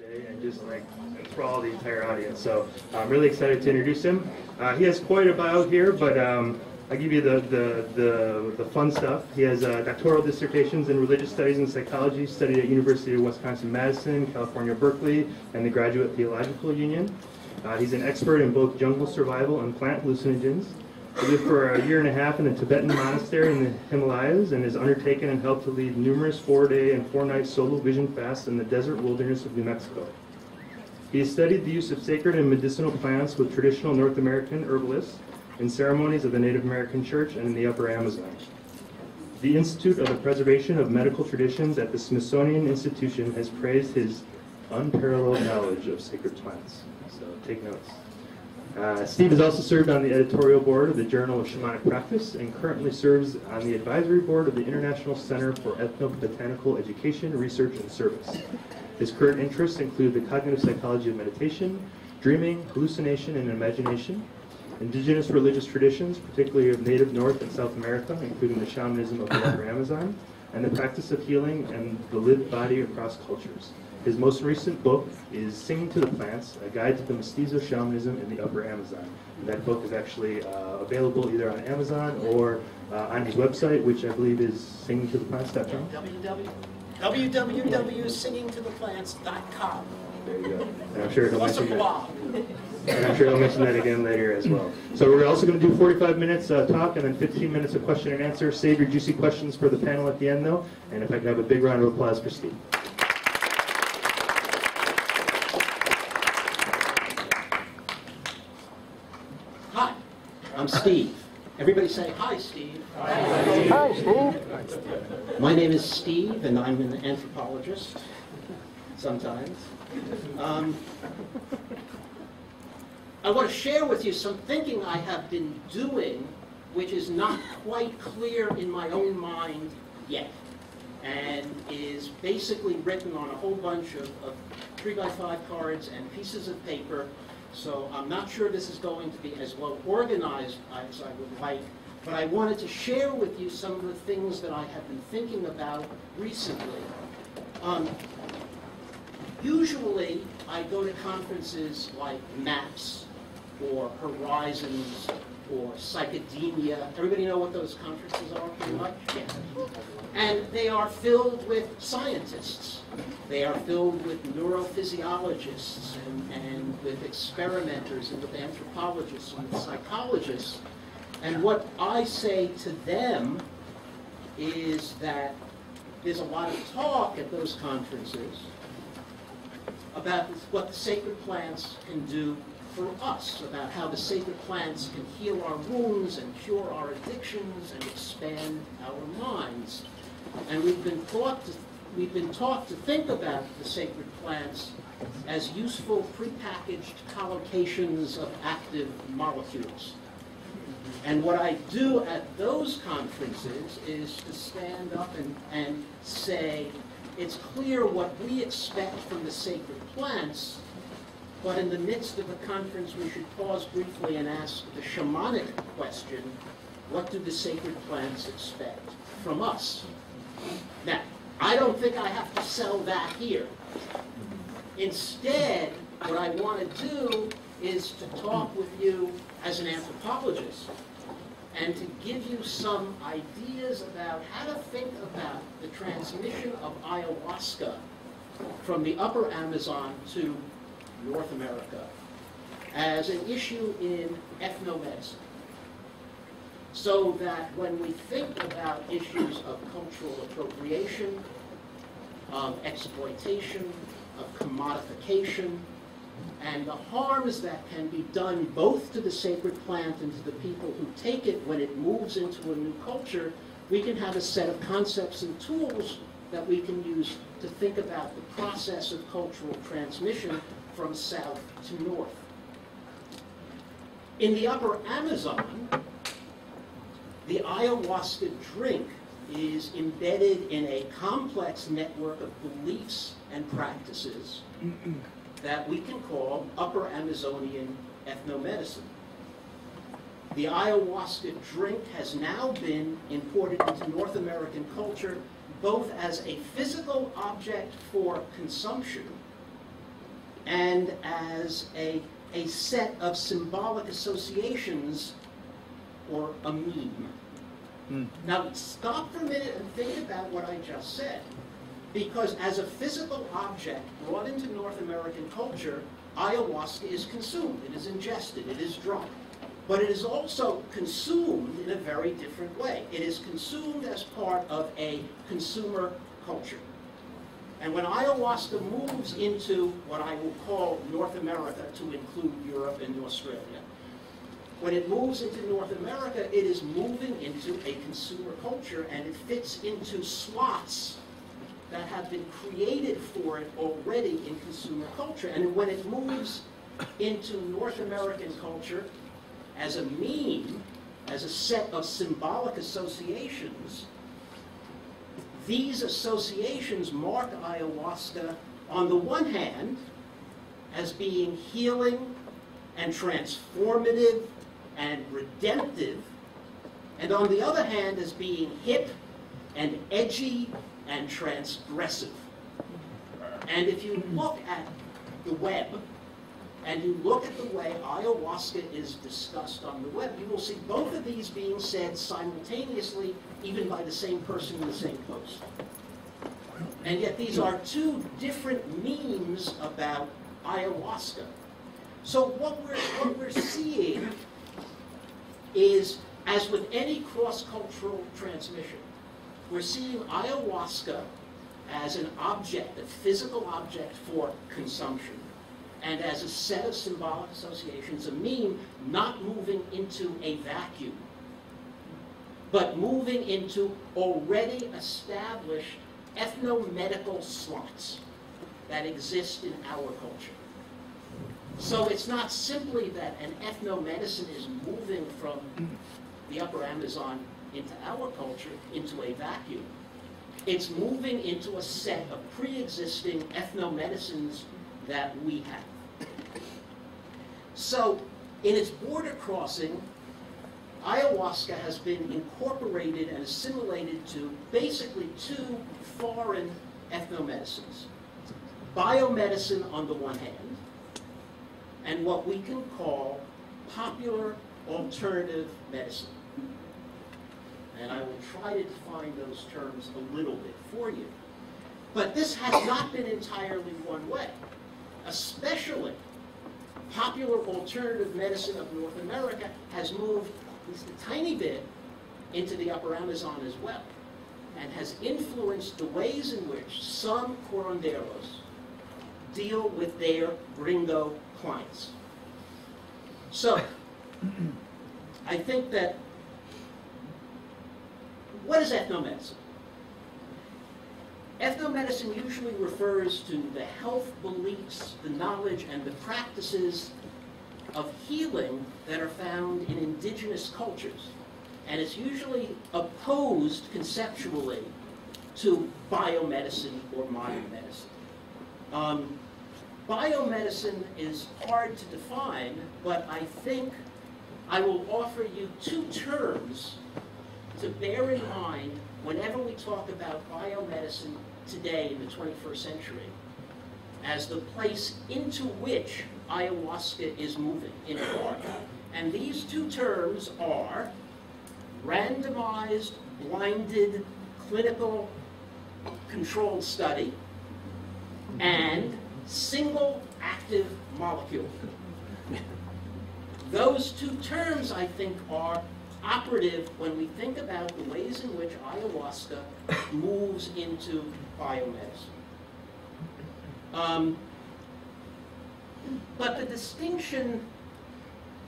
today and just like enthrall the entire audience. So I'm really excited to introduce him. He has quite a bio here, but I'll give you the fun stuff. He has doctoral dissertations in religious studies and psychology, studied at University of Wisconsin-Madison, California, Berkeley, and the Graduate Theological Union. He's an expert in both jungle survival and plant hallucinogens. He lived for a year and a half in a Tibetan monastery in the Himalayas and has undertaken and helped to lead numerous 4-day and 4-night solo vision fasts in the desert wilderness of New Mexico. He has studied the use of sacred and medicinal plants with traditional North American herbalists in ceremonies of the Native American Church and in the Upper Amazon. The Institute of the Preservation of Medical Traditions at the Smithsonian Institution has praised his unparalleled knowledge of sacred plants. So take notes. Steve has also served on the editorial board of the Journal of Shamanic Practice and currently serves on the advisory board of the International Center for Ethnobotanical Education, Research, and Service. His current interests include the cognitive psychology of meditation, dreaming, hallucination, and imagination, indigenous religious traditions, particularly of Native North and South America, including the shamanism of the Upper Amazon, and the practice of healing and the lived body across cultures. His most recent book is Singing to the Plants, A Guide to the Mestizo Shamanism in the Upper Amazon. And that book is actually available either on Amazon or on his website, which I believe is singingtotheplants.com. www.singingtotheplants.com. There you go. And I'm sure he'll mention that. And I'm sure he'll mention that again later as well. So we're also going to do 45 minutes talk and then 15 minutes of question and answer. Save your juicy questions for the panel at the end, though. And if I could have a big round of applause for Steve. I'm Steve. Everybody say, hi, Steve. Hi, Steve. My name is Steve, and I'm an anthropologist, sometimes. I want to share with you some thinking I have been doing, which is not quite clear in my own mind yet, and is basically written on a whole bunch of 3x5 cards and pieces of paper. So I'm not sure this is going to be as well organized as I would like, but I wanted to share with you some of the things that I have been thinking about recently. Usually I go to conferences like MAPS or Horizons or Psychedemia. Everybody know what those conferences are pretty much? Yeah. And they are filled with scientists. They are filled with neurophysiologists and with experimenters and with anthropologists and with psychologists. And what I say to them is that there's a lot of talk at those conferences about what the sacred plants can do for us, about how the sacred plants can heal our wounds and cure our addictions and expand our minds. And we've been taught to think about the sacred plants as useful prepackaged collocations of active molecules. And what I do at those conferences is to stand up and say, it's clear what we expect from the sacred plants, but in the midst of a conference we should pause briefly and ask the shamanic question, what do the sacred plants expect from us? Now, I don't think I have to sell that here. Instead, what I want to do is to talk with you as an anthropologist and to give you some ideas about how to think about the transmission of ayahuasca from the Upper Amazon to North America as an issue in ethnomedicine. So that when we think about issues of cultural appropriation, of exploitation, of commodification, and the harms that can be done both to the sacred plant and to the people who take it when it moves into a new culture, we can have a set of concepts and tools that we can use to think about the process of cultural transmission from south to north. In the Upper Amazon, the ayahuasca drink is embedded in a complex network of beliefs and practices that we can call Upper Amazonian ethnomedicine. The ayahuasca drink has now been imported into North American culture both as a physical object for consumption and as a set of symbolic associations, or a meme. Now, stop for a minute and think about what I just said. Because as a physical object brought into North American culture, ayahuasca is consumed, it is ingested, it is drunk. But it is also consumed in a very different way. It is consumed as part of a consumer culture. And when ayahuasca moves into what I will call North America, to include Europe and Australia, when it moves into North America, it is moving into a consumer culture, and it fits into slots that have been created for it already in consumer culture. And when it moves into North American culture as a meme, as a set of symbolic associations, these associations mark ayahuasca, on the one hand, as being healing and transformative and redemptive, and on the other hand, as being hip and edgy and transgressive. And if you look at the web, and you look at the way ayahuasca is discussed on the web, you will see both of these being said simultaneously, even by the same person in the same post. And yet these are two different memes about ayahuasca. So what we're seeing is, as with any cross-cultural transmission, we're seeing ayahuasca as an object, a physical object for consumption, and as a set of symbolic associations, a meme, not moving into a vacuum, but moving into already established ethnomedical slots that exist in our culture. So it's not simply that an ethnomedicine is moving from the upper Amazon into our culture, into a vacuum. It's moving into a set of pre-existing ethnomedicines that we have. So, in its border crossing, ayahuasca has been incorporated and assimilated to basically two foreign ethnomedicines. Biomedicine on the one hand, and what we can call popular alternative medicine. And I will try to define those terms a little bit for you. But this has not been entirely one way. Especially, popular alternative medicine of North America has moved at least a tiny bit into the upper Amazon as well, and has influenced the ways in which some curanderos deal with their gringo clients. So, I think that, what is ethnomedicine? Ethnomedicine usually refers to the health beliefs, the knowledge, and the practices of healing that are found in indigenous cultures. And it's usually opposed conceptually to biomedicine or modern medicine. Biomedicine is hard to define, but I think I will offer you two terms to bear in mind whenever we talk about biomedicine today in the 21st century as the place into which ayahuasca is moving in part. And these two terms are randomized, blinded, clinical controlled study and single active molecule. Those two terms, I think, are operative when we think about the ways in which ayahuasca moves into biomedicine. But the distinction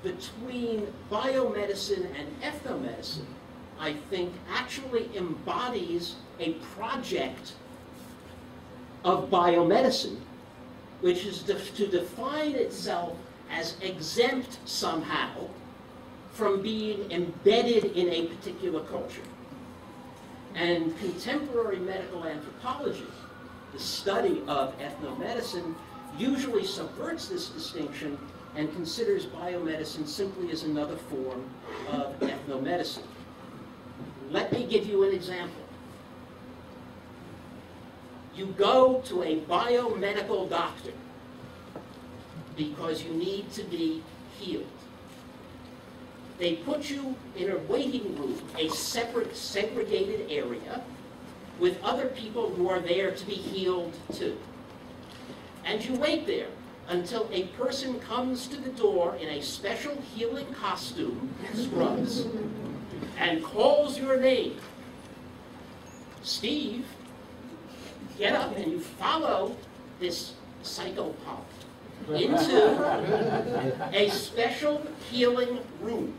between biomedicine and ethnomedicine, I think, actually embodies a project of biomedicine, which is to define itself as exempt somehow from being embedded in a particular culture. And contemporary medical anthropology, the study of ethnomedicine, usually subverts this distinction and considers biomedicine simply as another form of ethnomedicine. Let me give you an example. You go to a biomedical doctor because you need to be healed. They put you in a waiting room, a separate, segregated area with other people who are there to be healed too. And you wait there until a person comes to the door in a special healing costume, scrubs, and calls your name. Steve, get up and you follow this psychopath into a special healing room,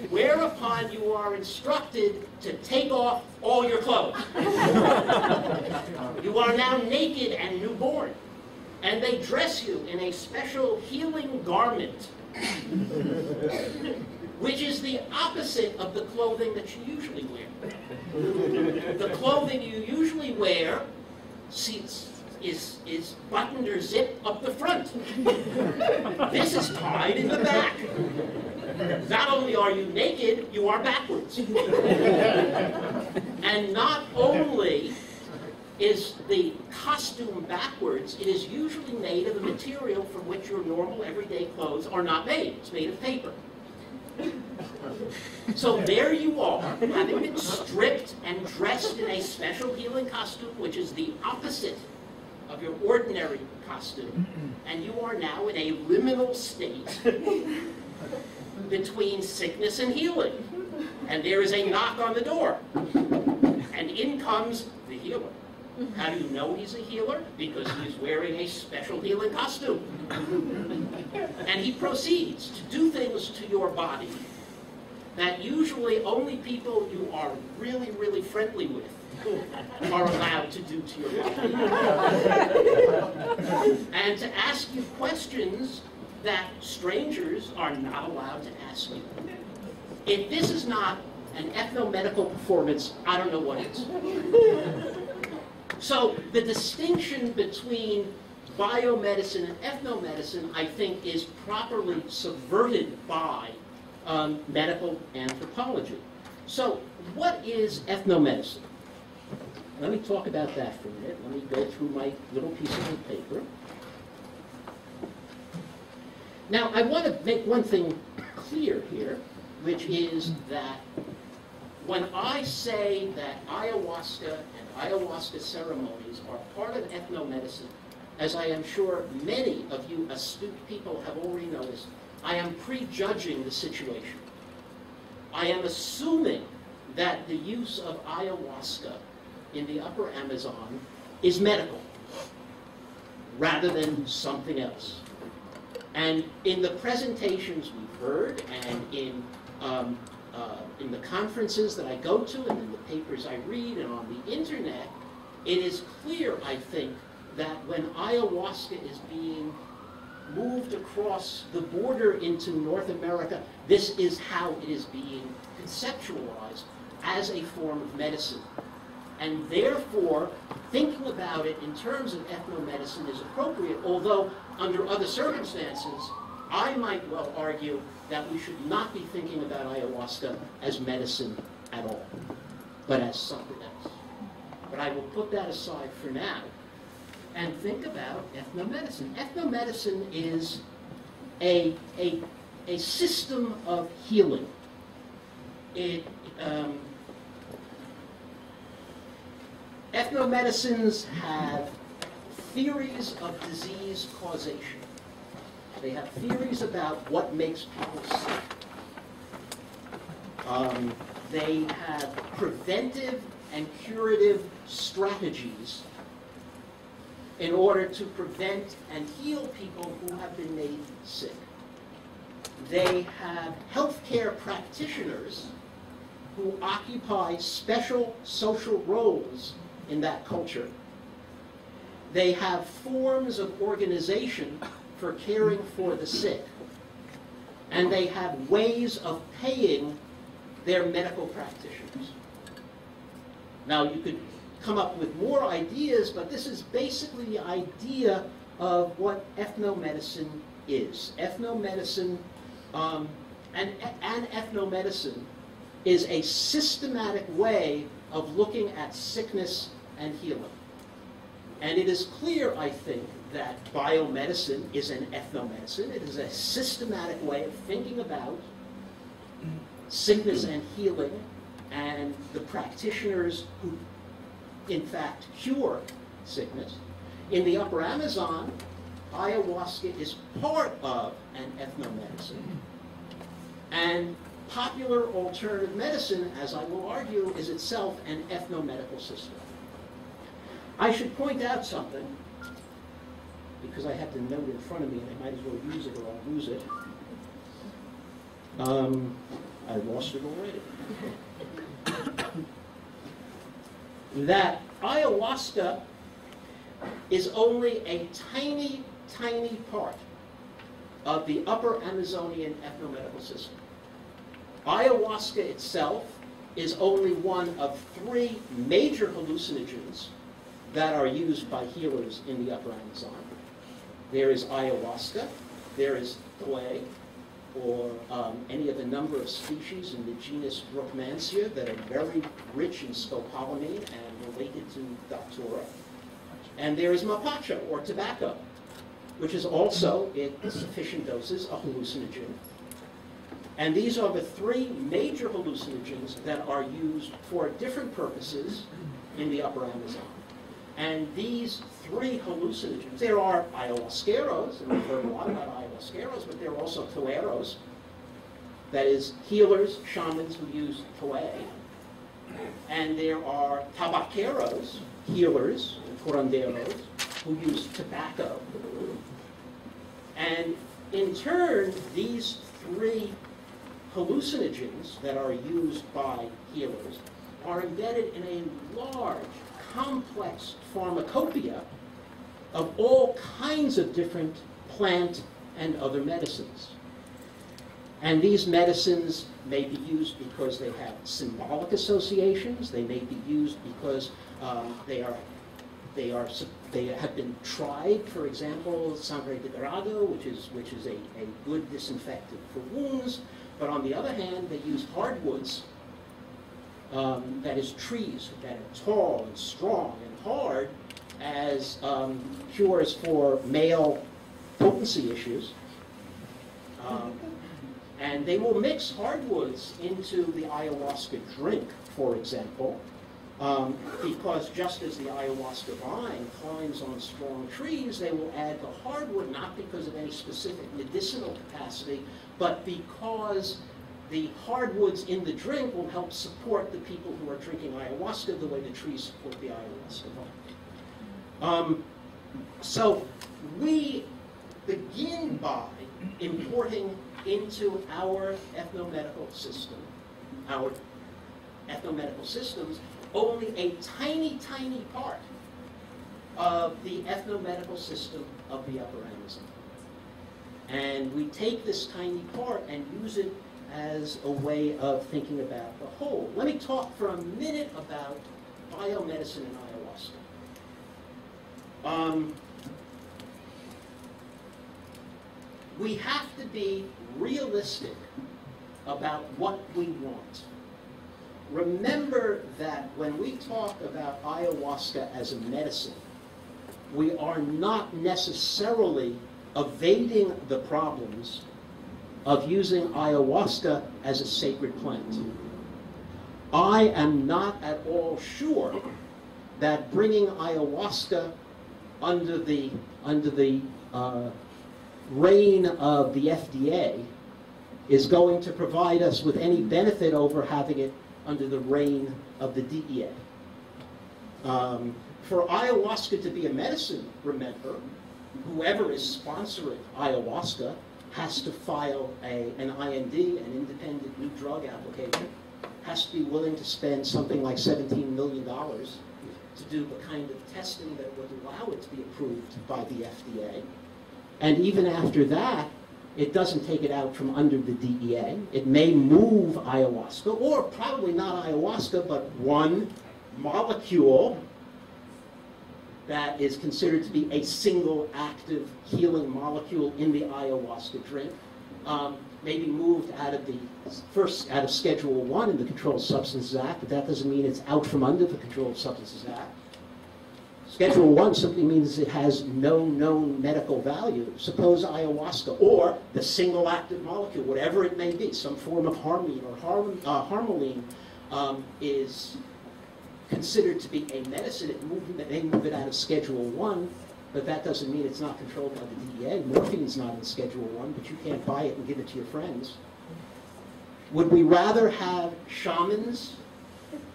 whereupon you are instructed to take off all your clothes. You are now naked and newborn, and they dress you in a special healing garment, which is the opposite of the clothing that you usually wear. The clothing you usually wear is buttoned or zipped up the front. This is tied in the back. Not only are you naked, you are backwards. And not only is the costume backwards, it is usually made of a material from which your normal everyday clothes are not made. It's made of paper. So there you are, having been stripped and dressed in a special healing costume, which is the opposite of your ordinary costume, and you are now in a liminal state between sickness and healing. And there is a knock on the door, and in comes the healer. How do you know he's a healer? Because he's wearing a special healing costume. And he proceeds to do things to your body that usually only people you are really, really friendly with are allowed to do to your body. And to ask you questions that strangers are not allowed to ask you. If this is not an ethnomedical performance, I don't know what is. So the distinction between biomedicine and ethnomedicine, I think, is properly subverted by medical anthropology. So what is ethnomedicine? Let me talk about that for a minute. Let me go through my little pieces of paper. Now, I want to make one thing clear here, which is that when I say that ayahuasca and ayahuasca ceremonies are part of ethnomedicine, as I am sure many of you astute people have already noticed, I am prejudging the situation. I am assuming that the use of ayahuasca in the upper Amazon is medical, rather than something else. And in the presentations we've heard, and in the conferences that I go to, and in the papers I read, and on the internet, it is clear, I think, that when ayahuasca is being moved across the border into North America, this is how it is being conceptualized as a form of medicine. And therefore, thinking about it in terms of ethnomedicine is appropriate, although under other circumstances, I might well argue that we should not be thinking about ayahuasca as medicine at all, but as something else. But I will put that aside for now and think about ethnomedicine. Ethnomedicine is a system of healing. Ethnomedicines have theories of disease causation. They have theories about what makes people sick. They have preventive and curative strategies in order to prevent and heal people who have been made sick. They have healthcare practitioners who occupy special social roles in that culture. They have forms of organization for caring for the sick. And they have ways of paying their medical practitioners. Now, you could come up with more ideas, but this is basically the idea of what ethnomedicine is. Ethnomedicine, and ethnomedicine is a systematic way of looking at sickness and healing. And it is clear, I think, that biomedicine is an ethnomedicine. It is a systematic way of thinking about sickness and healing, and the practitioners who, in fact, cure sickness. In the Upper Amazon, ayahuasca is part of an ethnomedicine. And popular alternative medicine, as I will argue, is itself an ethnomedical system. I should point out something, because I have the note in front of me and I might as well use it or I'll lose it. I lost it already. That ayahuasca is only a tiny, tiny part of the Upper Amazonian ethnomedical system. Ayahuasca itself is only one of 3 major hallucinogens that are used by healers in the Upper Amazon. There is ayahuasca, there is toé, or any of the number of species in the genus Brookmansia that are very rich in scopolamine and related to datura. And there is mapacho, or tobacco, which is also, in sufficient doses, a hallucinogen. And these are the 3 major hallucinogens that are used for different purposes in the Upper Amazon. And these 3 hallucinogens, there are ayahuasqueros, and we've heard a lot about ayahuasqueros, but there are also toeros, that is, healers, shamans who use toé. And there are tabaqueros, healers, curanderos, who use tobacco. And in turn, these 3 hallucinogens that are used by healers are embedded in a large, complex pharmacopoeia of all kinds of different plant and other medicines. And these medicines may be used because they have symbolic associations. They may be used because they have been tried. For example, sangre de grado, which is a good disinfectant for wounds. But on the other hand, they use hardwoods, that is trees that are tall and strong and hard, as cures for male potency issues. And they will mix hardwoods into the ayahuasca drink, for example, because just as the ayahuasca vine climbs on strong trees, they will add the hardwood, not because of any specific medicinal capacity, but because the hardwoods in the drink will help support the people who are drinking ayahuasca the way the trees support the ayahuasca vine. So we begin by importing into our ethnomedical system, our ethnomedical systems, only a tiny, tiny part of the ethnomedical system of the Upper Amazon. And we take this tiny part and use it as a way of thinking about the whole. Let me talk for a minute about biomedicine and ayahuasca. We have to be realistic about what we want. Remember that when we talk about ayahuasca as a medicine, we are not necessarily evading the problems of using ayahuasca as a sacred plant. I am not at all sure that bringing ayahuasca under the reign of the FDA is going to provide us with any benefit over having it under the reign of the DEA. For ayahuasca to be a medicine, remember, whoever is sponsoring ayahuasca has to file an IND, an independent new drug application, has to be willing to spend something like $17 million to do the kind of testing that would allow it to be approved by the FDA. And even after that, it doesn't take it out from under the DEA. It may move ayahuasca, or probably not ayahuasca, but one molecule that is considered to be a single active healing molecule in the ayahuasca drink, may be moved out of Schedule 1 in the Controlled Substances Act, but that doesn't mean it's out from under the Controlled Substances Act. Schedule 1 simply means it has no known medical value. Suppose ayahuasca, or the single active molecule, whatever it may be, some form of harmine or harmaline, is considered to be a medicine. They move it out of Schedule 1, but that doesn't mean it's not controlled by the DEA. Morphine's not in Schedule 1, but you can't buy it and give it to your friends. Would we rather have shamans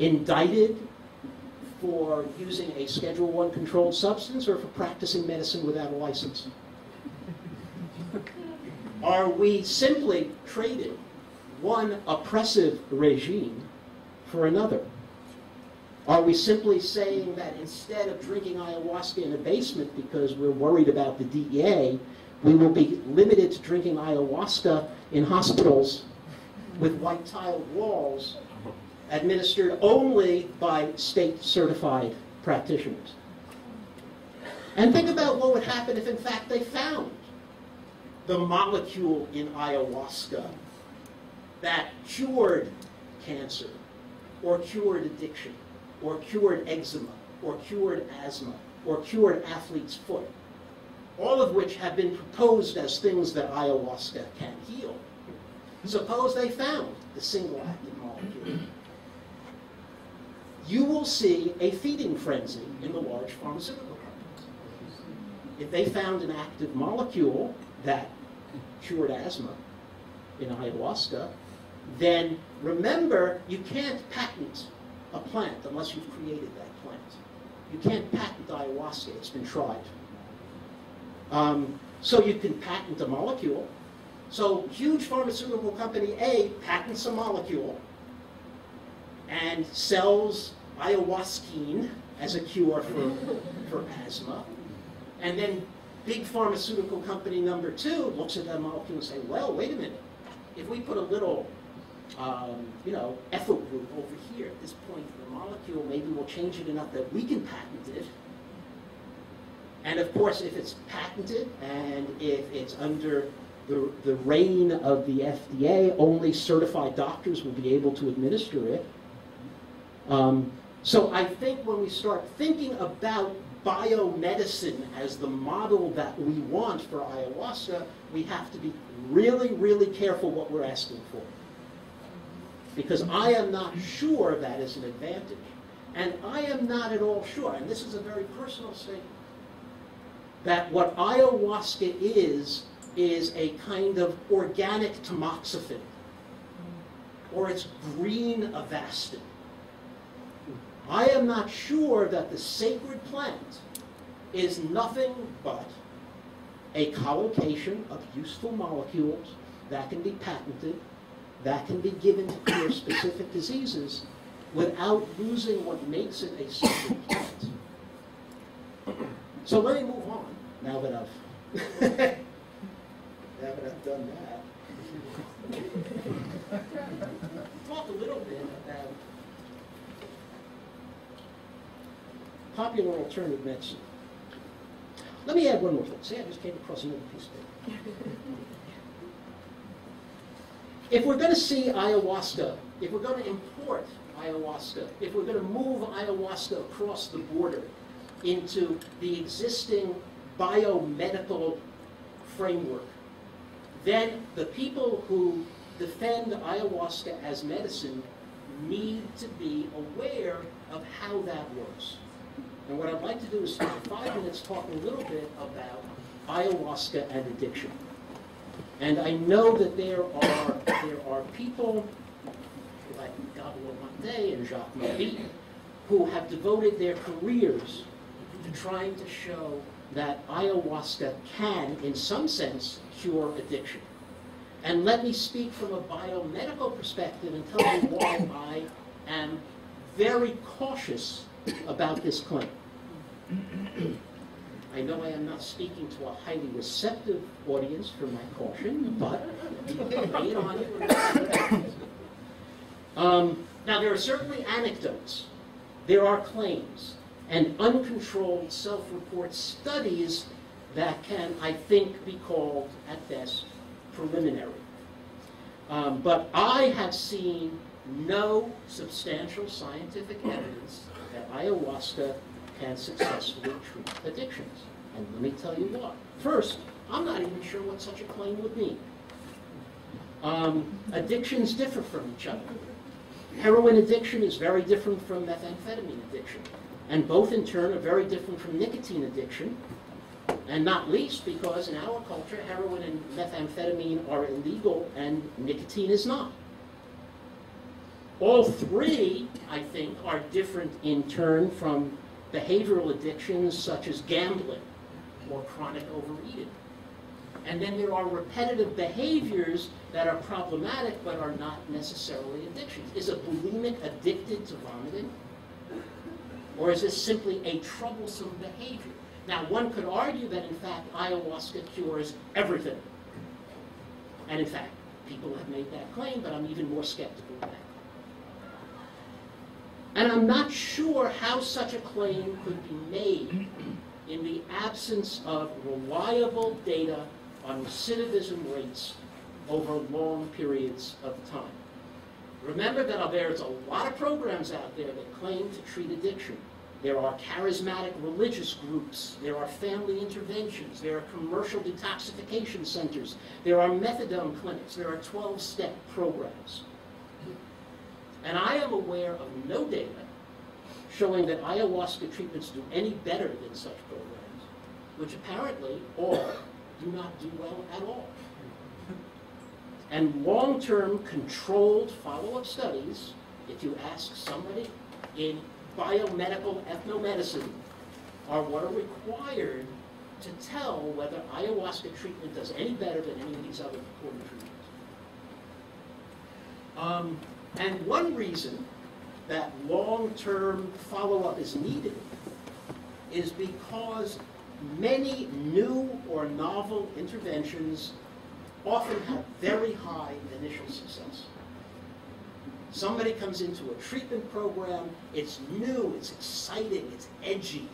indicted for using a Schedule 1 controlled substance, or for practicing medicine without a license? Are we simply trading one oppressive regime for another? Are we simply saying that instead of drinking ayahuasca in a basement because we're worried about the DEA, we will be limited to drinking ayahuasca in hospitals with white tiled walls, administered only by state-certified practitioners? And think about what would happen if, in fact, they found the molecule in ayahuasca that cured cancer, or cured addiction, or cured eczema, or cured asthma, or cured athlete's foot, all of which have been proposed as things that ayahuasca can heal. Suppose they found the single active molecule. You will see a feeding frenzy in the large pharmaceutical companies. If they found an active molecule that cured asthma in ayahuasca, then remember, you can't patent a plant unless you've created that plant. You can't patent ayahuasca, it's been tried. So you can patent a molecule. So huge pharmaceutical company A patents a molecule and sells ayahuasquine as a cure for asthma. And then big pharmaceutical company number 2 looks at that molecule and say, well, wait a minute. If we put a little ethyl group over here at this point in the molecule, maybe we'll change it enough that we can patent it. And of course, if it's patented and if it's under the reign of the FDA, only certified doctors will be able to administer it. So I think when we start thinking about biomedicine as the model that we want for ayahuasca, we have to be really, really careful what we're asking for. Because I am not sure that is an advantage. And I am not at all sure, and this is a very personal statement, that what ayahuasca is a kind of organic tamoxifen, or it's green Avastin. I am not sure that the sacred plant is nothing but a collocation of useful molecules that can be patented, that can be given to cure specific diseases without losing what makes it a sacred plant. So let me move on, now that I've done that. Talk a little bit about popular alternative medicine. Let me add one more thing. See, I just came across another piece of paper. If we're going to see ayahuasca, if we're going to import ayahuasca, if we're going to move ayahuasca across the border into the existing biomedical framework, then the people who defend ayahuasca as medicine need to be aware of how that works. And what I'd like to do is spend 5 minutes talking a little bit about ayahuasca and addiction. And I know that there are people like Gabriel Monte and Jacques Marie who have devoted their careers to trying to show that ayahuasca can, in some sense, cure addiction. And let me speak from a biomedical perspective and tell you why I am very cautious about this claim. I know I am not speaking to a highly receptive audience for my caution, but you can lay it on you. Now, there are certainly anecdotes. There are claims and uncontrolled self-report studies that can, I think, be called, at best, preliminary. But I have seen no substantial scientific evidence that ayahuasca can successfully treat addictions. And let me tell you what. First, I'm not even sure what such a claim would mean. Addictions differ from each other. Heroin addiction is very different from methamphetamine addiction. And both in turn are very different from nicotine addiction. And not least because in our culture, heroin and methamphetamine are illegal and nicotine is not. All three, I think, are different in turn from behavioral addictions such as gambling or chronic overeating. And then there are repetitive behaviors that are problematic but are not necessarily addictions. Is a bulimic addicted to vomiting? Or is this simply a troublesome behavior? Now, one could argue that, in fact, ayahuasca cures everything. And, in fact, people have made that claim, but I'm even more skeptical of that. And I'm not sure how such a claim could be made in the absence of reliable data on recidivism rates over long periods of time. Remember that there's a lot of programs out there that claim to treat addiction. There are charismatic religious groups, there are family interventions, there are commercial detoxification centers, there are methadone clinics, there are 12-step programs. And I am aware of no data showing that ayahuasca treatments do any better than such programs, which apparently all do not do well at all. And long-term controlled follow-up studies, if you ask somebody in biomedical ethnomedicine, are what are required to tell whether ayahuasca treatment does any better than any of these other important treatments. And one reason that long-term follow-up is needed is because many new or novel interventions often have very high initial success. Somebody comes into a treatment program, it's new, it's exciting, it's edgy.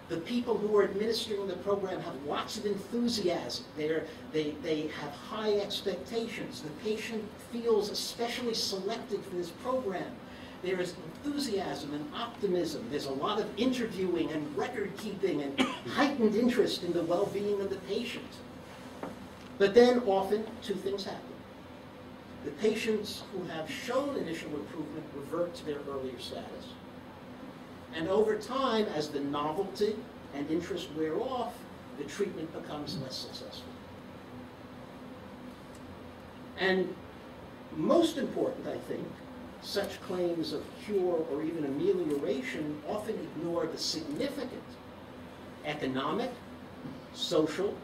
The people who are administering the program have lots of enthusiasm. They have high expectations. The patient feels especially selected for this program. There is enthusiasm and optimism. There's a lot of interviewing and record keeping and heightened interest in the well-being of the patient. But then often two things happen. The patients who have shown initial improvement revert to their earlier status. And over time, as the novelty and interest wear off, the treatment becomes less successful. And most important, I think, such claims of cure or even amelioration often ignore the significant economic, social,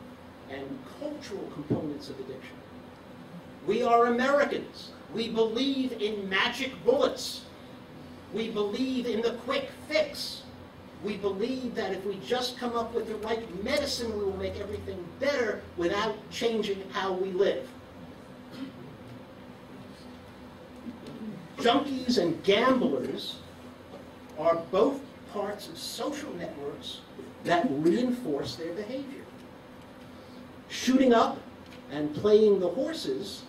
and cultural components of addiction. We are Americans. We believe in magic bullets. We believe in the quick fix. We believe that if we just come up with the right medicine, we will make everything better without changing how we live. Junkies and gamblers are both parts of social networks that reinforce their behavior. Shooting up and playing the horses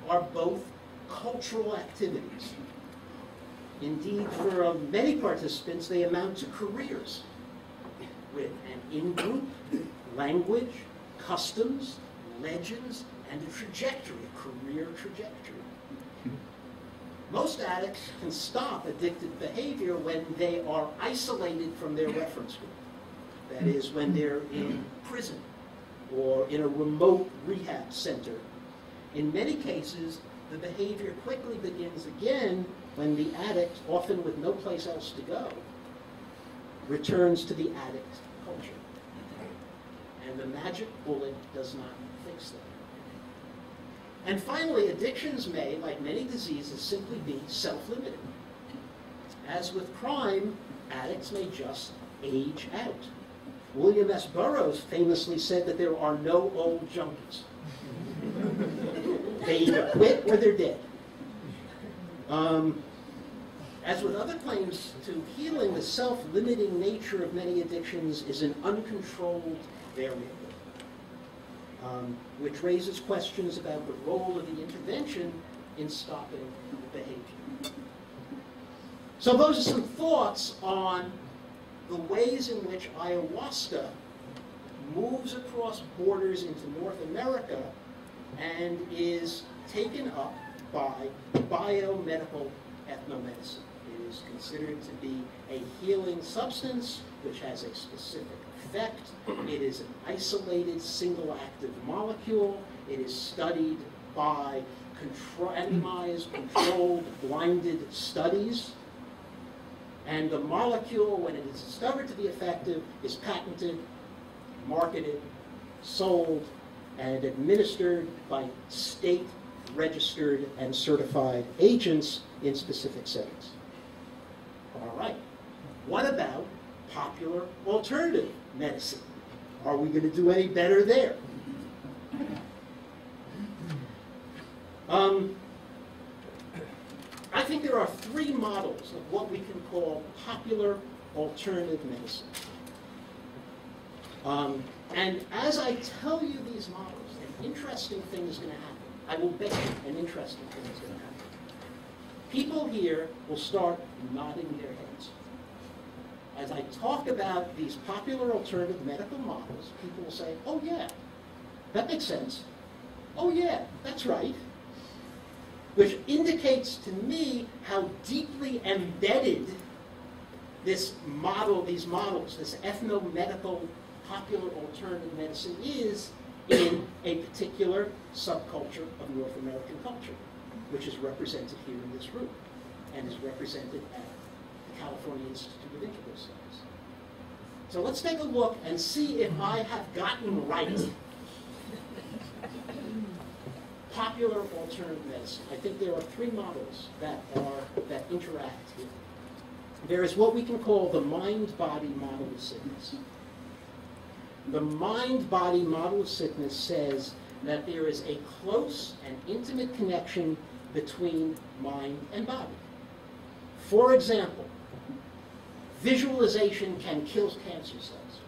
are both cultural activities. Indeed, for many participants, they amount to careers with an in-group, language, customs, legends, and a trajectory, a career trajectory. Most addicts can stop addictive behavior when they are isolated from their reference group. That is, when they're in prison or in a remote rehab center. In many cases, the behavior quickly begins again when the addict, often with no place else to go, returns to the addict culture. And the magic bullet does not fix that. And finally, addictions may, like many diseases, simply be self-limiting. As with crime, addicts may just age out. William S. Burroughs famously said that there are no old junkies. They either quit or they're dead. As with other claims to healing, the self-limiting nature of many addictions is an uncontrolled variable, which raises questions about the role of the intervention in stopping the behavior. So those are some thoughts on the ways in which ayahuasca moves across borders into North America and is taken up by biomedical ethnomedicine. It is considered to be a healing substance which has a specific effect. It is an isolated, single active molecule. It is studied by randomized, controlled, blinded studies. And the molecule, when it is discovered to be effective, is patented, marketed, sold, and administered by state-registered and certified agents in specific settings. All right. What about popular alternative medicine? Are we going to do any better there? I think there are three models of what we can call popular alternative medicine. And as I tell you these models, an interesting thing is going to happen. I will bet you an interesting thing is going to happen. People here will start nodding their heads. As I talk about these popular alternative medical models, people will say, oh yeah, that makes sense. Oh yeah, that's right. Which indicates to me how deeply embedded this model, these models, this ethnomedical popular alternative medicine is in a particular subculture of North American culture, which is represented here in this room and is represented at the California Institute of Integral Studies. So let's take a look and see if I have gotten right popular alternative medicine. I think there are three models that interact here. There is what we can call the mind-body model of sickness. The mind-body model of sickness says that there is a close and intimate connection between mind and body. For example, visualization can kill cancer cells.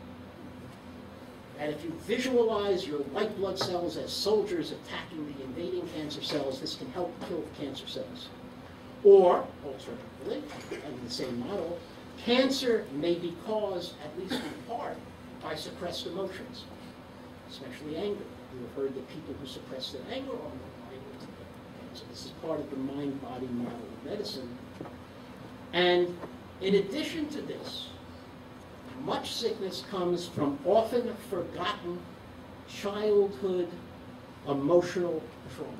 And if you visualize your white blood cells as soldiers attacking the invading cancer cells, this can help kill cancer cells. Or, alternatively, and the same model, cancer may be caused, at least in part, by suppressed emotions, especially anger. You have heard that people who suppress their anger are more likely to get cancer. This is part of the mind-body model of medicine. And in addition to this, much sickness comes from often forgotten childhood emotional trauma.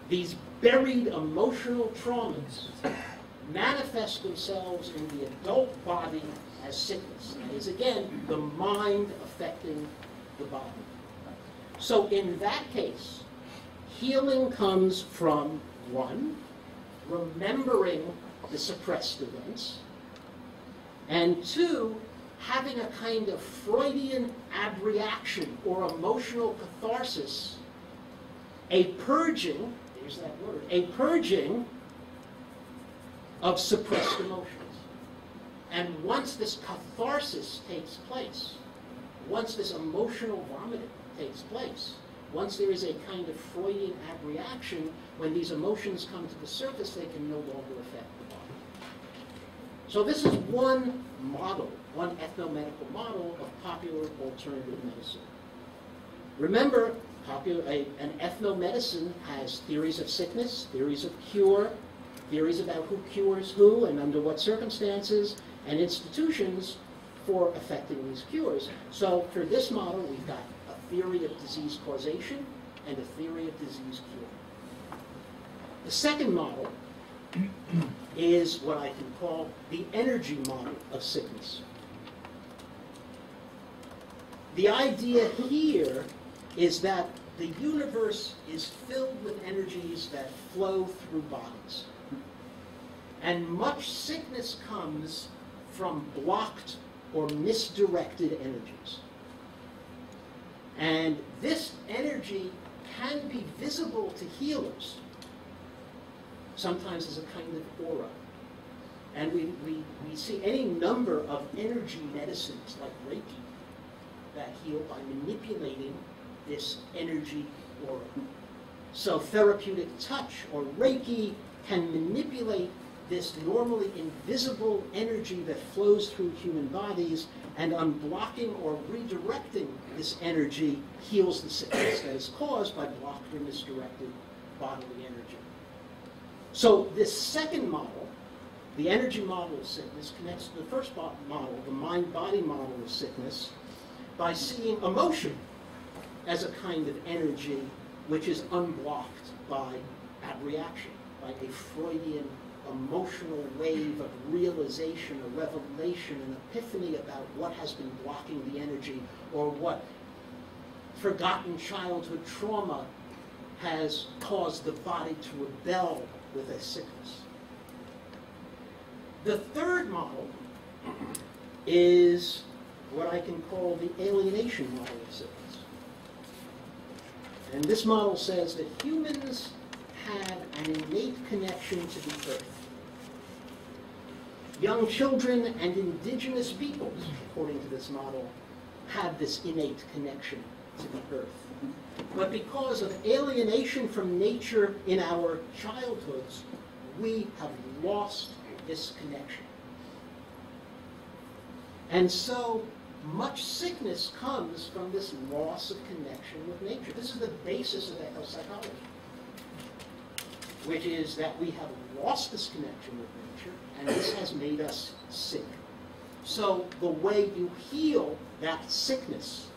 These buried emotional traumas manifest themselves in the adult body as sickness. That is, again, the mind affecting the body. So in that case, healing comes from, one, remembering the suppressed events, and two, having a kind of Freudian abreaction or emotional catharsis, a purging, there's that word, a purging of suppressed emotions. And once this catharsis takes place, once this emotional vomiting takes place, once there is a kind of Freudian abreaction, when these emotions come to the surface, they can no longer affect the body. So this is one model, one ethnomedical model of popular alternative medicine. Remember, an ethnomedicine has theories of sickness, theories of cure, theories about who cures who and under what circumstances, and institutions for effecting these cures. So for this model, we've got a theory of disease causation and a theory of disease cure. The second model is what I can call the energy model of sickness. The idea here is that the universe is filled with energies that flow through bodies. And much sickness comes from blocked or misdirected energies. And this energy can be visible to healers, sometimes as a kind of aura. And we see any number of energy medicines like Reiki that heal by manipulating this energy aura. So therapeutic touch or Reiki can manipulate this normally invisible energy that flows through human bodies, and unblocking or redirecting this energy heals the sickness that is caused by blocked or misdirected bodily energy. So this second model, the energy model of sickness, connects to the first model, the mind-body model of sickness, by seeing emotion as a kind of energy which is unblocked by abreaction, by a Freudian emotional wave of realization, a revelation, an epiphany about what has been blocking the energy, or what forgotten childhood trauma has caused the body to rebel with a sickness. The third model is what I can call the alienation model of sickness. And this model says that humans have an innate connection to the earth. Young children and indigenous peoples, according to this model, have this innate connection to the earth. But because of alienation from nature in our childhoods, we have lost this connection. And so much sickness comes from this loss of connection with nature. This is the basis of ethopsychology, which is that we have lost this connection with nature, and this has made us sick. So the way you heal that sickness,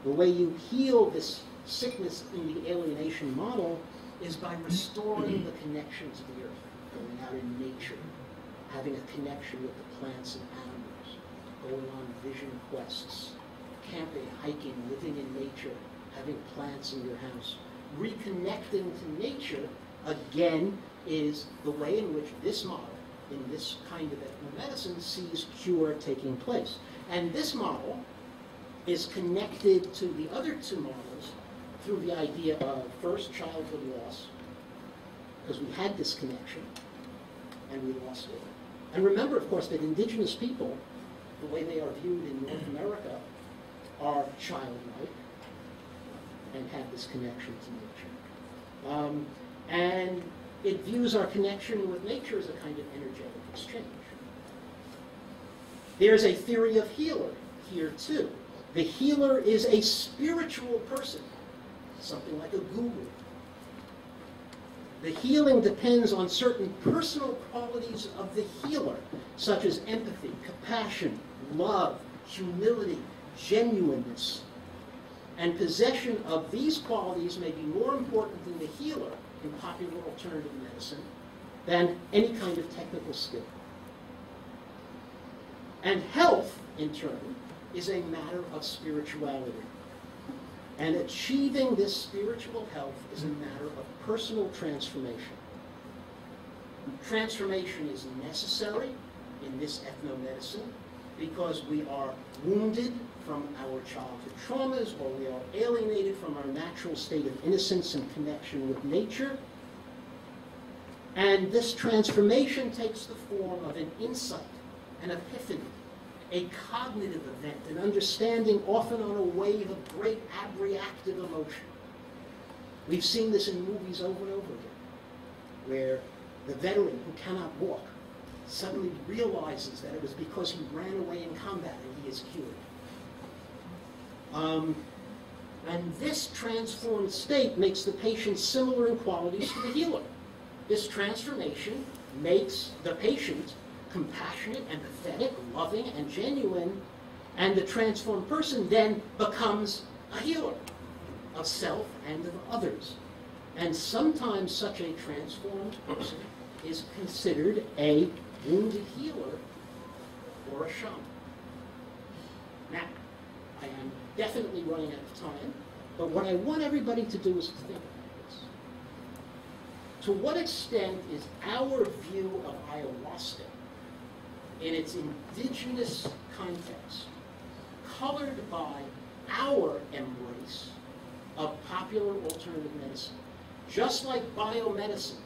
the way you heal this sickness in the alienation model, is by restoring the connection to the earth, going out in nature, having a connection with the plants and animals, going on vision quests, camping, hiking, living in nature, having plants in your house. Reconnecting to nature, again, is the way in which this model, in this kind of ethnomedicine, sees cure taking place. And this model is connected to the other two models through the idea of, first, childhood loss, because we had this connection, and we lost it. And remember, of course, that indigenous people, the way they are viewed in North America, are childlike and have this connection to nature. And it views our connection with nature as a kind of energetic exchange. There's a theory of healer here, too. The healer is a spiritual person, something like a guru. The healing depends on certain personal qualities of the healer, such as empathy, compassion, love, humility, genuineness. And possession of these qualities may be more important than the healer in popular alternative medicine than any kind of technical skill. And health, in turn, is a matter of spirituality. And achieving this spiritual health is a matter of personal transformation. Transformation is necessary in this ethnomedicine because we are wounded from our childhood traumas, or we are alienated from our natural state of innocence and connection with nature. And this transformation takes the form of an insight, an epiphany, a cognitive event, an understanding often on a wave of great abreactive emotion. We've seen this in movies over and over again, where the veteran who cannot walk suddenly realizes that it was because he ran away in combat and he is cured. And this transformed state makes the patient similar in qualities to the healer. This transformation makes the patient compassionate, empathetic, loving, and genuine, and the transformed person then becomes a healer of self and of others. And sometimes such a transformed person is considered a wounded healer or a shaman. Now, I am definitely running out of time, but what I want everybody to do is to think about this. To what extent is our view of ayahuasca in its indigenous context colored by our embrace of popular alternative medicine? Just like biomedicine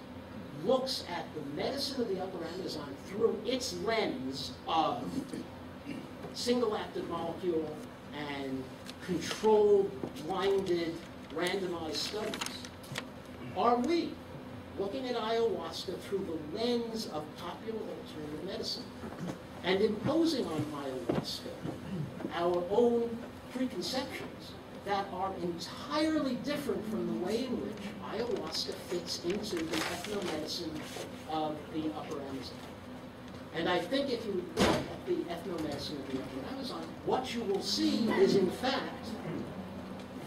looks at the medicine of the Upper Amazon through its lens of single active molecule and controlled, blinded, randomized studies, are we, looking at ayahuasca through the lens of popular alternative medicine and imposing on ayahuasca our own preconceptions that are entirely different from the way in which ayahuasca fits into the ethnomedicine of the Upper Amazon. And I think if you look at the ethnomedicine of the Upper Amazon, what you will see is, in fact,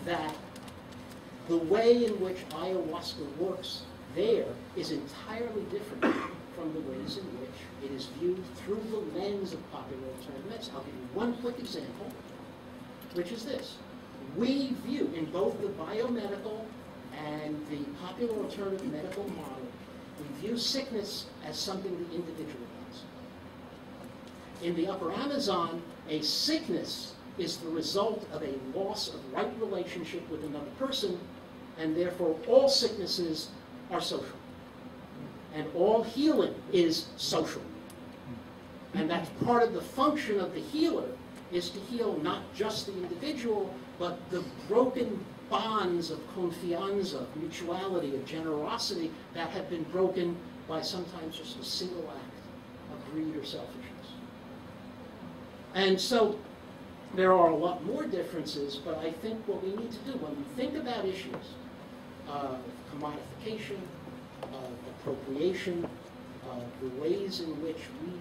that the way in which ayahuasca works there is entirely different from the ways in which it is viewed through the lens of popular alternative medicine. I'll give you one quick example, which is this. We view, in both the biomedical and the popular alternative medical model, we view sickness as something the individual does. In the Upper Amazon, a sickness is the result of a loss of right relationship with another person, and therefore all sicknesses are social. And all healing is social. And that's part of the function of the healer, is to heal not just the individual, but the broken bonds of confianza, of mutuality, of generosity that have been broken by sometimes just a single act of greed or selfishness. And so there are a lot more differences, but I think what we need to do when we think about issues of commodification, of appropriation, of the ways in which we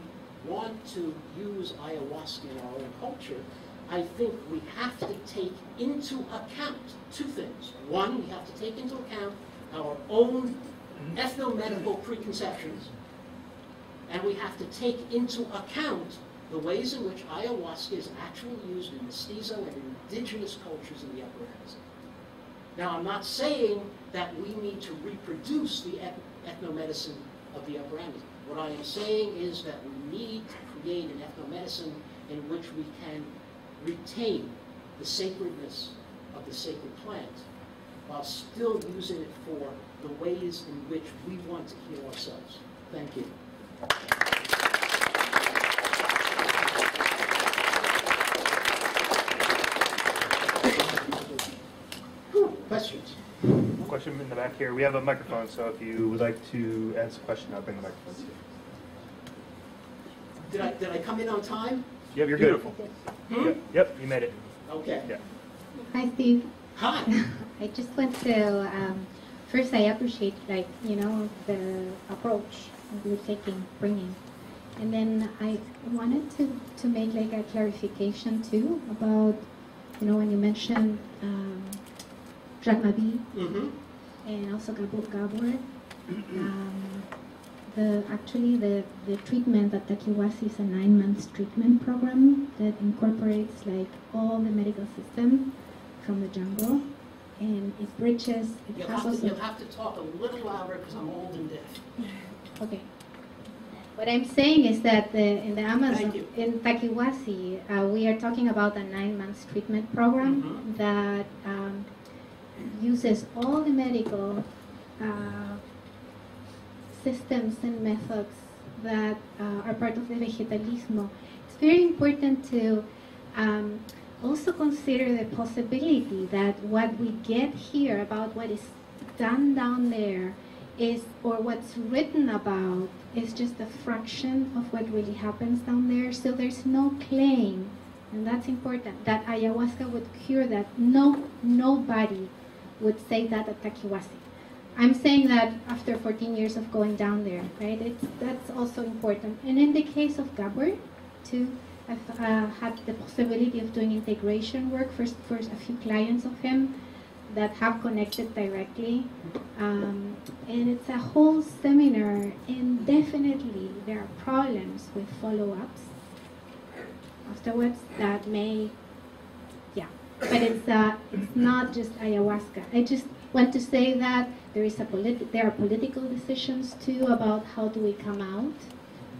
want to use ayahuasca in our own culture, I think we have to take into account two things. One, we have to take into account our own ethnomedical preconceptions, and we have to take into account the ways in which ayahuasca is actually used in mestizo and indigenous cultures in the Upper Amazon. Now, I'm not saying that we need to reproduce the ethnomedicine of the Upper Amazon. What I am saying is that we need to create an ethnomedicine in which we can retain the sacredness of the sacred plant while still using it for the ways in which we want to heal ourselves. Thank you. Questions? Question in the back here. We have a microphone, so if you would like to ask a question, I'll bring the microphone to you. Did I come in on time? Yep, you're good. Yep, you made it. Okay. Yeah. Hi, Steve. Hi. I just want to, first I appreciate, like, you know, the approach you're taking, bringing. And then I wanted to make like a clarification too about, you know, when you mentioned Dragmabi and also Gabor. Actually the treatment at Takiwasi is a 9-month treatment program that incorporates like all the medical system from the jungle, and it bridges. You'll have to talk a little louder because I'm old and deaf. Okay. What I'm saying is that in the Amazon, in Takiwasi, we are talking about a 9-month treatment program that uses all the medical systems and methods that are part of the vegetalismo. It's very important to also consider the possibility that what we get here about what is done down there is, or what's written about, is just a fraction of what really happens down there. So there's no claim, and that's important, that ayahuasca would cure that. Nobody would say that at Takiwasi. I'm saying that after 14 years of going down there, right? That's also important. And in the case of Gabor, too, I've had the possibility of doing integration work for a few clients of him that have connected directly. And it's a whole seminar, and definitely there are problems with follow-ups afterwards that may, yeah. But it's not just ayahuasca. I just want to say that there are political decisions too about how do we come out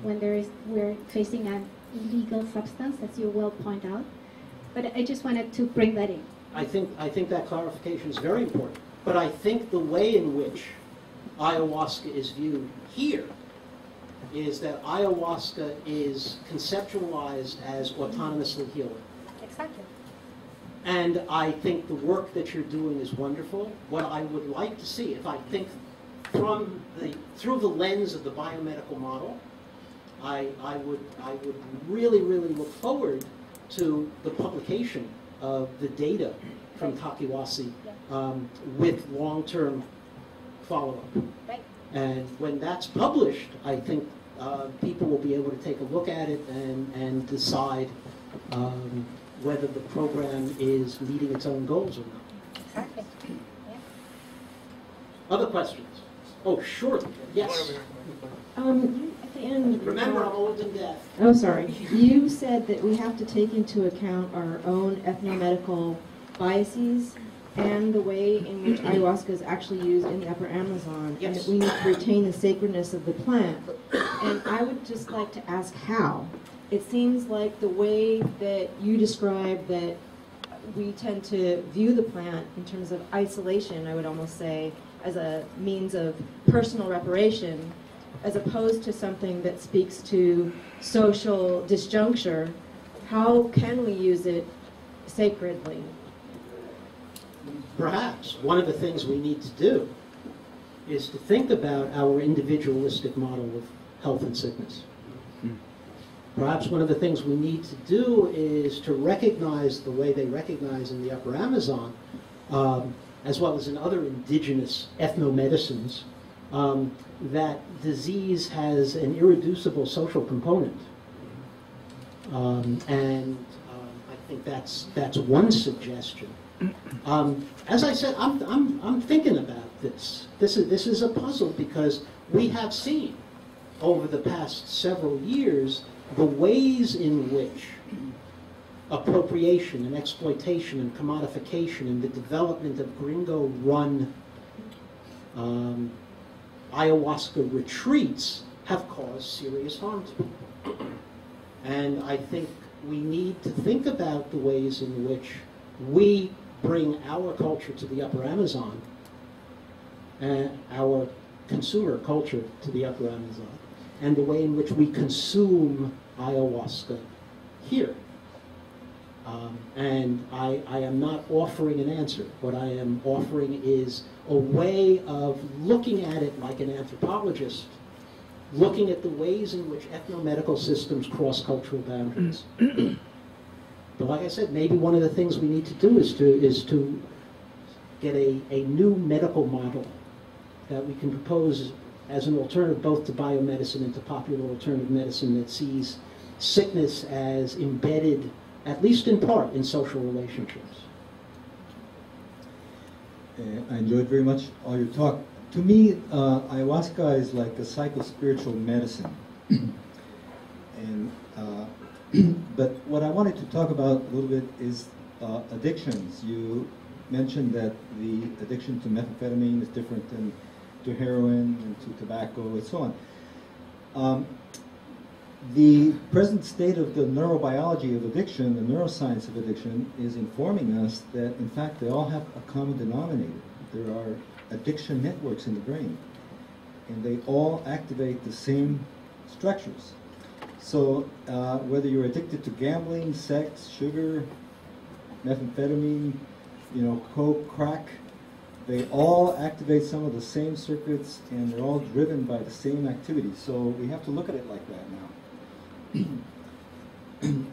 when we're facing an illegal substance, as you well point out. But I just wanted to bring that in. I think that clarification is very important. But I think the way in which ayahuasca is viewed here is that ayahuasca is conceptualized as autonomously healing. Exactly. And I think the work that you're doing is wonderful. What I would like to see, if I think through the lens of the biomedical model, I would really, really look forward to the publication of the data from Takiwasi with long-term follow-up. Right. And when that's published, I think people will be able to take a look at it and decide whether the program is meeting its own goals or not. Exactly. Yeah. Other questions? Oh, sure. Yes. At the end, Remember, I'm old and deaf. oh, sorry. You said that we have to take into account our own ethnomedical biases and the way in which ayahuasca is actually used in the Upper Amazon, and that we need to retain the sacredness of the plant. And I would just like to ask how. It seems like the way that you describe that we tend to view the plant in terms of isolation, I would almost say, as a means of personal reparation, as opposed to something that speaks to social disjuncture. How can we use it sacredly? Perhaps one of the things we need to do is to think about our individualistic model of health and sickness. Perhaps one of the things we need to do is to recognize the way they recognize in the Upper Amazon, as well as in other indigenous ethnomedicines, that disease has an irreducible social component. And I think that's one suggestion. As I said, I'm thinking about this. This is a puzzle because we have seen over the past several years the ways in which appropriation and exploitation and commodification and the development of gringo-run ayahuasca retreats have caused serious harm to people. And I think we need to think about the ways in which we bring our culture to the Upper Amazon and our consumer culture to the Upper Amazon, and the way in which we consume ayahuasca here. And I am not offering an answer. What I am offering is a way of looking at it like an anthropologist, looking at the ways in which ethnomedical systems cross cultural boundaries. But like I said, maybe one of the things we need to do is to get a new medical model that we can propose as an alternative both to biomedicine and to popular alternative medicine that sees sickness as embedded, at least in part, in social relationships. I enjoyed very much all your talk. To me, ayahuasca is like a psycho-spiritual medicine. And but what I wanted to talk about a little bit is addictions. You mentioned that the addiction to methamphetamine is different than to heroin and to tobacco and so on. The present state of the neurobiology of addiction, the neuroscience of addiction, is informing us that in fact they all have a common denominator. There are addiction networks in the brain, and they all activate the same structures. So whether you're addicted to gambling, sex, sugar, methamphetamine, coke, crack, they all activate some of the same circuits, and they're all driven by the same activity. So we have to look at it like that now.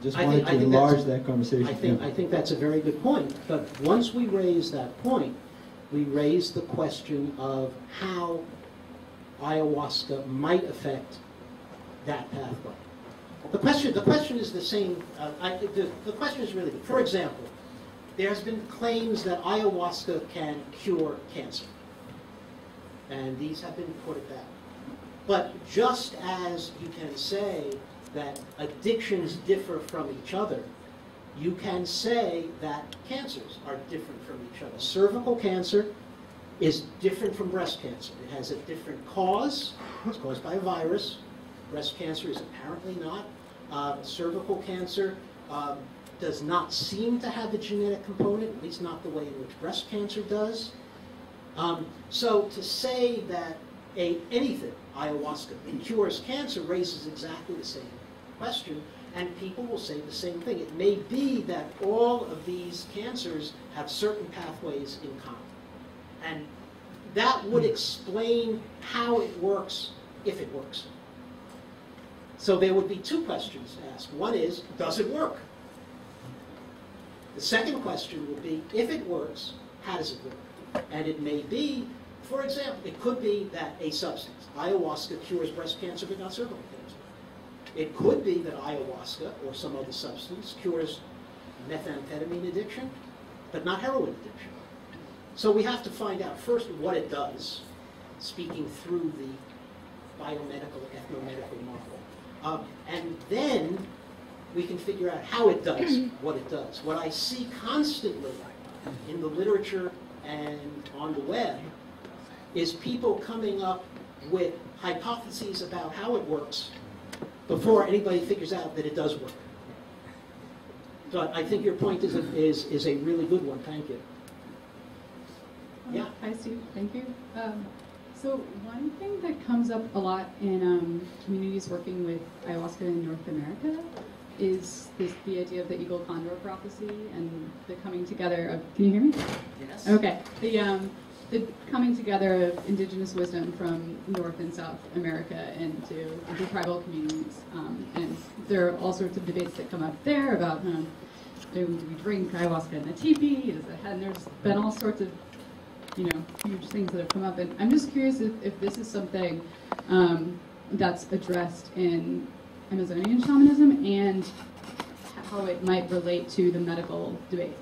Just wanted to enlarge that conversation. I think that's a very good point. But once we raise that point, we raise the question of how ayahuasca might affect that pathway. The question is the same. The question is really, for example, there's been claims that ayahuasca can cure cancer, and these have been put at that. But just as you can say that addictions differ from each other, you can say that cancers are different from each other. Cervical cancer is different from breast cancer. It has a different cause. It's caused by a virus. Breast cancer is apparently not. Cervical cancer does not seem to have a genetic component, at least not the way in which breast cancer does. So to say that anything, ayahuasca, cures cancer raises exactly the same question, and people will say the same thing. It may be that all of these cancers have certain pathways in common. And that would explain how it works, if it works. So there would be two questions to ask. One is, does it work? The second question would be, if it works, how does it work? And it may be, for example, it could be that a substance, ayahuasca cures breast cancer but not cervical cancer. It could be that ayahuasca or some other substance cures methamphetamine addiction but not heroin addiction. So we have to find out first what it does, speaking through the biomedical, ethnomedical model. And then we can figure out how it does what it does. What I see constantly in the literature and on the web is people coming up with hypotheses about how it works before anybody figures out that it does work. So I think your point is a really good one. Thank you. Yeah. Hi, Steve. Thank you. So one thing that comes up a lot in communities working with ayahuasca in North America is the idea of the eagle condor prophecy and the coming together of, can you hear me? Yes. Okay. The coming together of indigenous wisdom from North and South America into tribal communities. And there are all sorts of debates that come up there about do we drink ayahuasca in a teepee? And there's been all sorts of huge things that have come up. And I'm just curious if this is something that's addressed in Amazonian shamanism and how it might relate to the medical debate.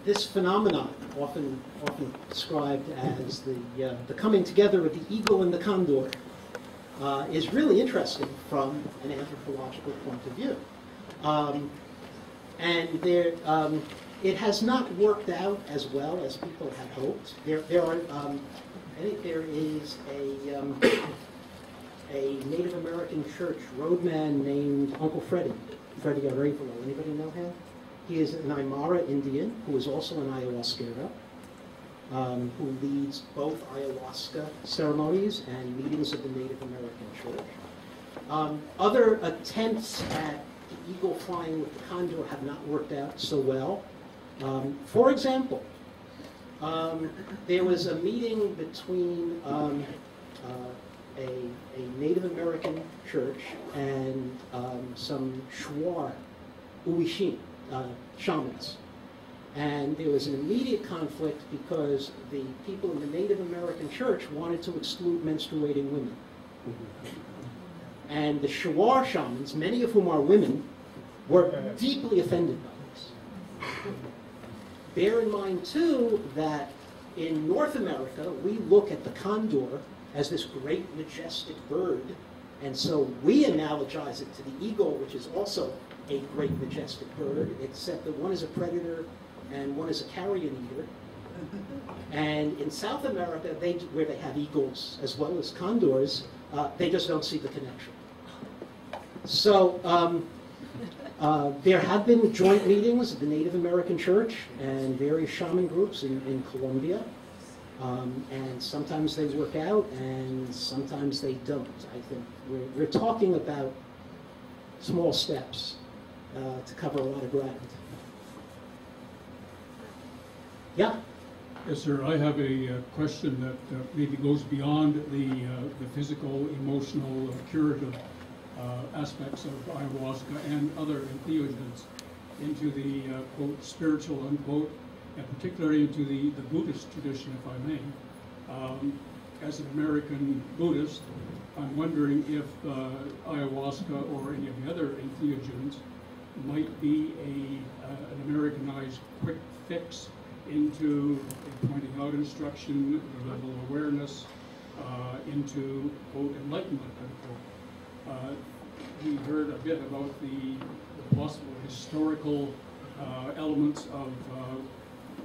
This phenomenon, often described as the coming together of the eagle and the condor, is really interesting from an anthropological point of view. And there, it has not worked out as well as people had hoped. There are, I think there is a Native American church roadman named Uncle Freddie Arevalo. Anybody know him? He is an Aymara Indian who is also an ayahuasquero, who leads both ayahuasca ceremonies and meetings of the Native American Church. Other attempts at the eagle flying with the condor have not worked out so well. For example, there was a meeting between a Native American church and some Shuar Uishin shamans. And there was an immediate conflict because the people in the Native American church wanted to exclude menstruating women. And the Shuar shamans, many of whom are women, were deeply offended by this. Bear in mind, too, that in North America, we look at the condor as this great, majestic bird, and so we analogize it to the eagle, which is also a great, majestic bird, except that one is a predator and one is a carrion eater. And in South America, where they have eagles as well as condors, they just don't see the connection. So there have been joint meetings of the Native American Church and various shaman groups in Colombia. And sometimes they work out and sometimes they don't. I think we're talking about small steps to cover a lot of ground. Yeah? Yes, sir. I have a question that maybe goes beyond the physical, emotional, curative aspects of ayahuasca and other entheogens into the quote spiritual unquote, and particularly into the Buddhist tradition, if I may. As an American Buddhist, I'm wondering if ayahuasca or any of the other entheogens might be an Americanized quick fix into pointing out instruction, the level of awareness, into quote enlightenment, unquote. We heard a bit about the possible historical elements of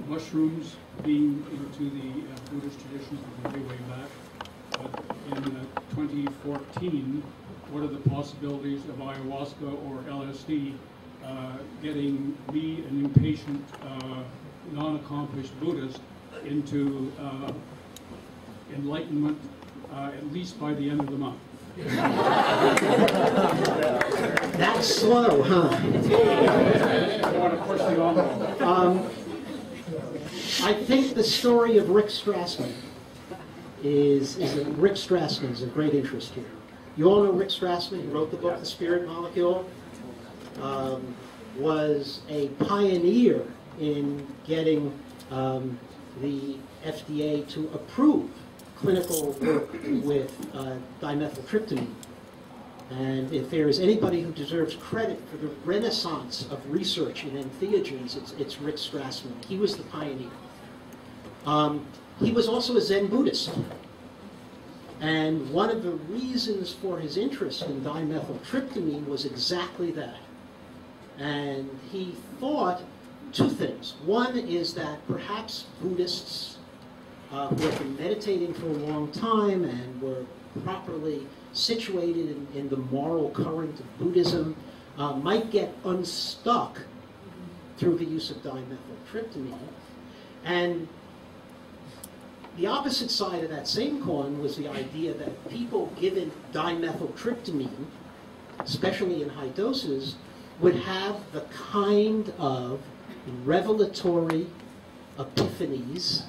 mushrooms being into the Buddhist tradition way back. But in 2014, what are the possibilities of ayahuasca or LSD getting me, an impatient, non-accomplished Buddhist, into enlightenment, at least by the end of the month? That's slow, huh? I want to push the envelope. I think the story of Rick Strassman Rick Strassman is of great interest here. You all know Rick Strassman. He wrote the book The Spirit Molecule. Was a pioneer in getting the FDA to approve clinical work with dimethyltryptamine. And if there is anybody who deserves credit for the renaissance of research in entheogens, it's Rick Strassman. He was the pioneer. He was also a Zen Buddhist. And one of the reasons for his interest in dimethyltryptamine was exactly that. And he thought two things. One is that perhaps Buddhists who have been meditating for a long time and were properly situated in the moral current of Buddhism might get unstuck through the use of dimethyltryptamine. And the opposite side of that same coin was the idea that people given dimethyltryptamine, especially in high doses, would have the kind of revelatory epiphanies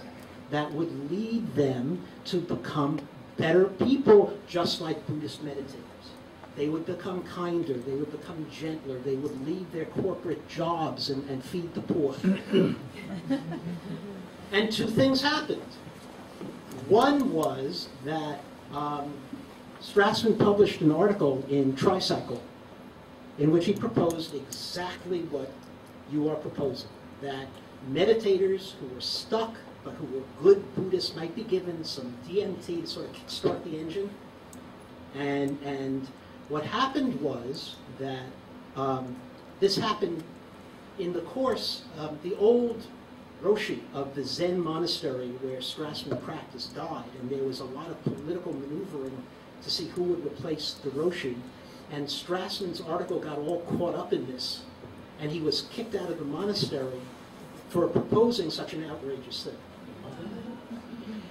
that would lead them to become better people, just like Buddhist meditators. They would become kinder, they would become gentler, they would leave their corporate jobs and feed the poor. And two things happened. One was that Strassman published an article in Tricycle in which he proposed exactly what you are proposing, that meditators who were stuck but who were good Buddhists might be given some DMT to sort of kickstart the engine. And what happened was that this happened in the course of the old Roshi of the Zen monastery where Strassman practiced died, and there was a lot of political maneuvering to see who would replace the Roshi. And Strassman's article got all caught up in this, and he was kicked out of the monastery for proposing such an outrageous thing.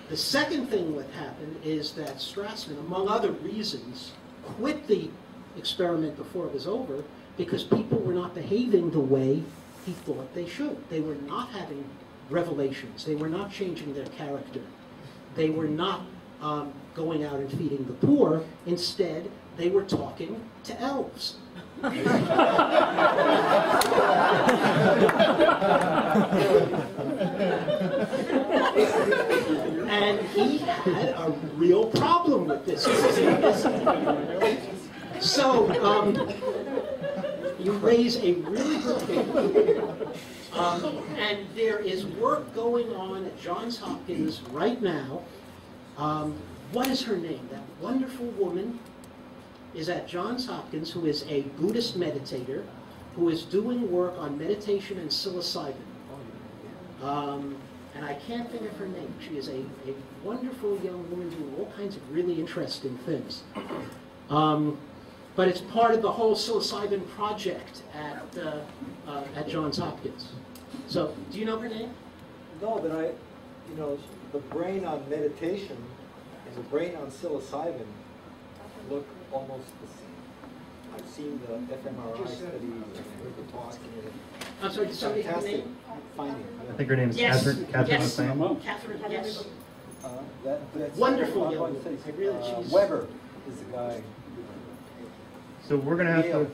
The second thing that happened is that Strassman, among other reasons, quit the experiment before it was over because people were not behaving the way he thought they should. They were not having revelations. They were not changing their character. They were not going out and feeding the poor. Instead, they were talking to elves. And he had a real problem with this. So, you raise a really good point. And there is work going on at Johns Hopkins right now. What is her name? That wonderful woman is at Johns Hopkins who is a Buddhist meditator who is doing work on meditation and psilocybin. And I can't think of her name. She is a wonderful young woman doing all kinds of really interesting things. But it's part of the whole psilocybin project at Johns Hopkins. So, do you know her name? No, but the brain on meditation and the brain on psilocybin look almost the same. I've seen the fMRI studies and the talk. I'm sorry, did somebody have a name? Finding. I think her name is Catherine. Catherine Yes. McLean. Catherine, yes. That's Wonderful young woman. I really, she's... Weber is the guy. So we're going to have to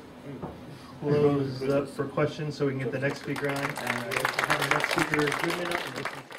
close up for questions so we can get the next speaker on. We'll have the next speaker 2 minutes.